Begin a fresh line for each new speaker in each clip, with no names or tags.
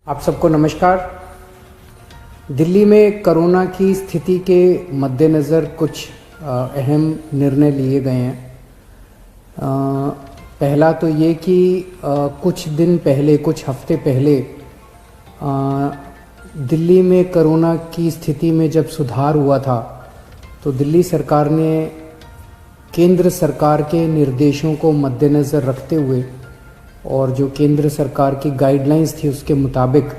आप सबको नमस्कार। दिल्ली में कोरोना की स्थिति के मद्देनज़र कुछ अहम निर्णय लिए गए हैं। पहला तो ये कि कुछ दिन पहले, कुछ हफ्ते पहले दिल्ली में कोरोना की स्थिति में जब सुधार हुआ था तो दिल्ली सरकार ने केंद्र सरकार के निर्देशों को मद्देनज़र रखते हुए और जो केंद्र सरकार की गाइडलाइंस थी उसके मुताबिक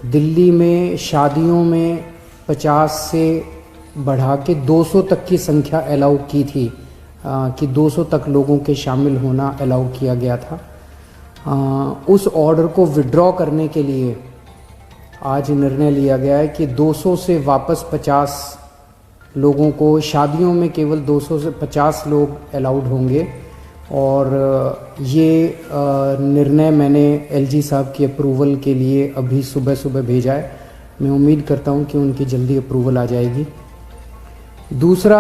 दिल्ली में शादियों में 50 से बढ़ा के 200 तक की संख्या अलाउ की थी कि 200 तक लोगों के शामिल होना अलाउ किया गया था। उस ऑर्डर को विड्रॉ करने के लिए आज निर्णय लिया गया है कि 200 से वापस 50 लोगों को, शादियों में केवल 200 से 50 लोग अलाउड होंगे। और ये निर्णय मैंने एलजी साहब की अप्रूवल के लिए अभी सुबह सुबह भेजा है। मैं उम्मीद करता हूँ कि उनकी जल्दी अप्रूवल आ जाएगी। दूसरा,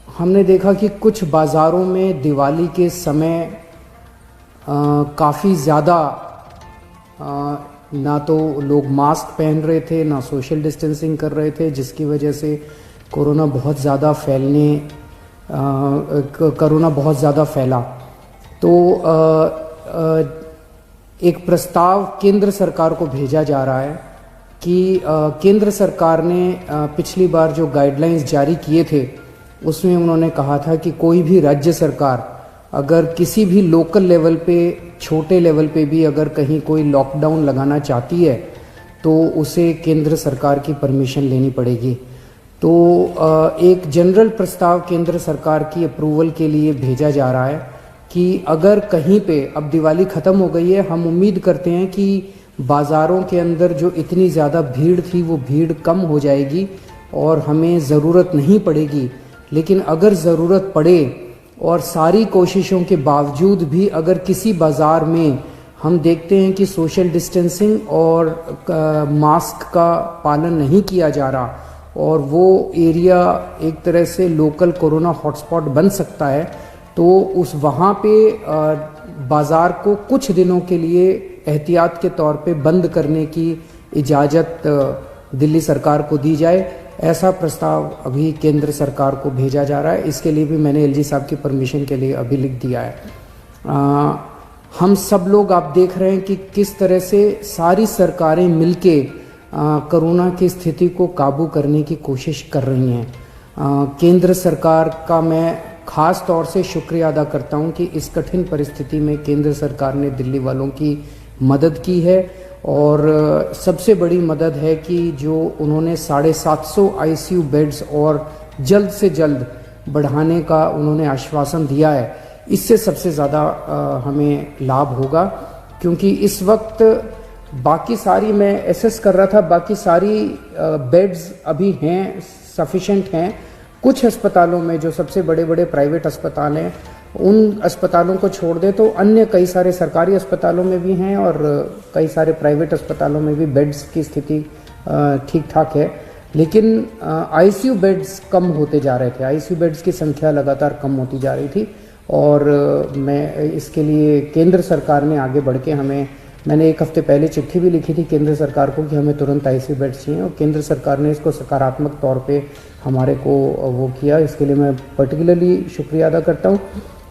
हमने देखा कि कुछ बाज़ारों में दिवाली के समय काफ़ी ज़्यादा ना तो लोग मास्क पहन रहे थे, ना सोशल डिस्टेंसिंग कर रहे थे, जिसकी वजह से कोरोना बहुत ज़्यादा फैला। तो एक प्रस्ताव केंद्र सरकार को भेजा जा रहा है कि केंद्र सरकार ने पिछली बार जो गाइडलाइंस जारी किए थे उसमें उन्होंने कहा था कि कोई भी राज्य सरकार अगर किसी भी लोकल लेवल पे, छोटे लेवल पे भी अगर कहीं कोई लॉकडाउन लगाना चाहती है तो उसे केंद्र सरकार की परमिशन लेनी पड़ेगी। तो एक जनरल प्रस्ताव केंद्र सरकार की अप्रूवल के लिए भेजा जा रहा है कि अगर कहीं पे, अब दिवाली ख़त्म हो गई है, हम उम्मीद करते हैं कि बाज़ारों के अंदर जो इतनी ज़्यादा भीड़ थी वो भीड़ कम हो जाएगी और हमें ज़रूरत नहीं पड़ेगी। लेकिन अगर ज़रूरत पड़े और सारी कोशिशों के बावजूद भी अगर किसी बाज़ार में हम देखते हैं कि सोशल डिस्टेंसिंग और मास्क का पालन नहीं किया जा रहा और वो एरिया एक तरह से लोकल कोरोना हॉटस्पॉट बन सकता है, तो उस वहाँ पे बाज़ार को कुछ दिनों के लिए एहतियात के तौर पे बंद करने की इजाज़त दिल्ली सरकार को दी जाए। ऐसा प्रस्ताव अभी केंद्र सरकार को भेजा जा रहा है। इसके लिए भी मैंने एलजी साहब की परमिशन के लिए अभी लिख दिया है। हम सब लोग, आप देख रहे हैं कि किस तरह से सारी सरकारें मिलके कोरोना की स्थिति को काबू करने की कोशिश कर रही हैं। केंद्र सरकार का मैं ख़ास तौर से शुक्रिया अदा करता हूं कि इस कठिन परिस्थिति में केंद्र सरकार ने दिल्ली वालों की मदद की है। और सबसे बड़ी मदद है कि जो उन्होंने 750 आईसीयू बेड्स और जल्द से जल्द बढ़ाने का उन्होंने आश्वासन दिया है। इससे सबसे ज़्यादा हमें लाभ होगा, क्योंकि इस वक्त बाकी सारी, मैं एसेस कर रहा था, बाकी सारी बेड्स अभी हैं, सफिशेंट हैं। कुछ अस्पतालों में, जो सबसे बड़े बड़े प्राइवेट अस्पताल हैं, उन अस्पतालों को छोड़ दे तो अन्य कई सारे सरकारी अस्पतालों में भी हैं और कई सारे प्राइवेट अस्पतालों में भी बेड्स की स्थिति ठीक ठाक है। लेकिन आईसीयू बेड्स कम होते जा रहे थे, आईसीयू बेड्स की संख्या लगातार कम होती जा रही थी। और मैं इसके लिए केंद्र सरकार ने आगे बढ़ के मैंने एक हफ्ते पहले चिट्ठी भी लिखी थी केंद्र सरकार को कि हमें तुरंत आईसीयू बेड्स चाहिए, और केंद्र सरकार ने इसको सकारात्मक तौर पे हमारे को वो किया। इसके लिए मैं पर्टिकुलरली शुक्रिया अदा करता हूँ।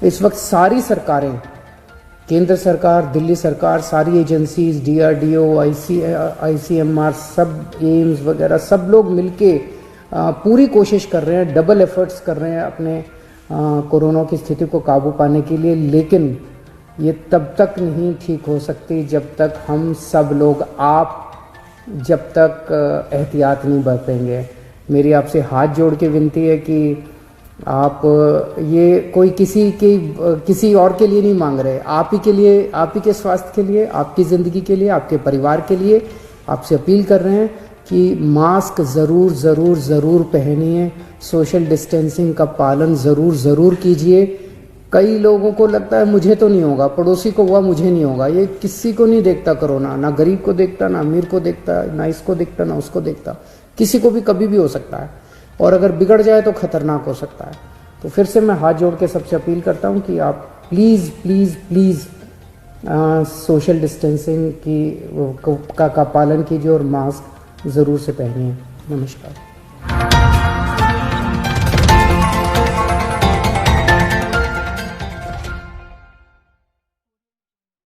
इस वक्त सारी सरकारें, केंद्र सरकार, दिल्ली सरकार, सारी एजेंसीज, डीआरडीओ, आईसीएमआर, सब एम्स वगैरह, सब लोग मिलके पूरी कोशिश कर रहे हैं, डबल एफर्ट्स कर रहे हैं अपने कोरोना की स्थिति को काबू पाने के लिए। लेकिन ये तब तक नहीं ठीक हो सकती जब तक हम सब लोग, जब तक एहतियात नहीं बरतेंगे। मेरी आपसे हाथ जोड़ के विनती है कि आप ये कोई किसी और के लिए नहीं मांग रहे, आप ही के लिए, आप ही के स्वास्थ्य के लिए, आपकी ज़िंदगी के लिए, आपके परिवार के लिए आपसे अपील कर रहे हैं कि मास्क ज़रूर ज़रूर ज़रूर पहनिए, सोशल डिस्टेंसिंग का पालन ज़रूर कीजिए। कई लोगों को लगता है मुझे तो नहीं होगा, पड़ोसी को हुआ मुझे नहीं होगा। ये किसी को नहीं देखता कोरोना, ना गरीब को देखता, ना अमीर को देखता, ना इसको देखता, ना उसको देखता। किसी को भी कभी भी हो सकता है, और अगर बिगड़ जाए तो खतरनाक हो सकता है। तो फिर से मैं हाथ जोड़ के सबसे अपील करता हूँ कि आप please please please social distancing की का पालन कीजिए और मास्क ज़रूर से पहनिए। नमस्कार।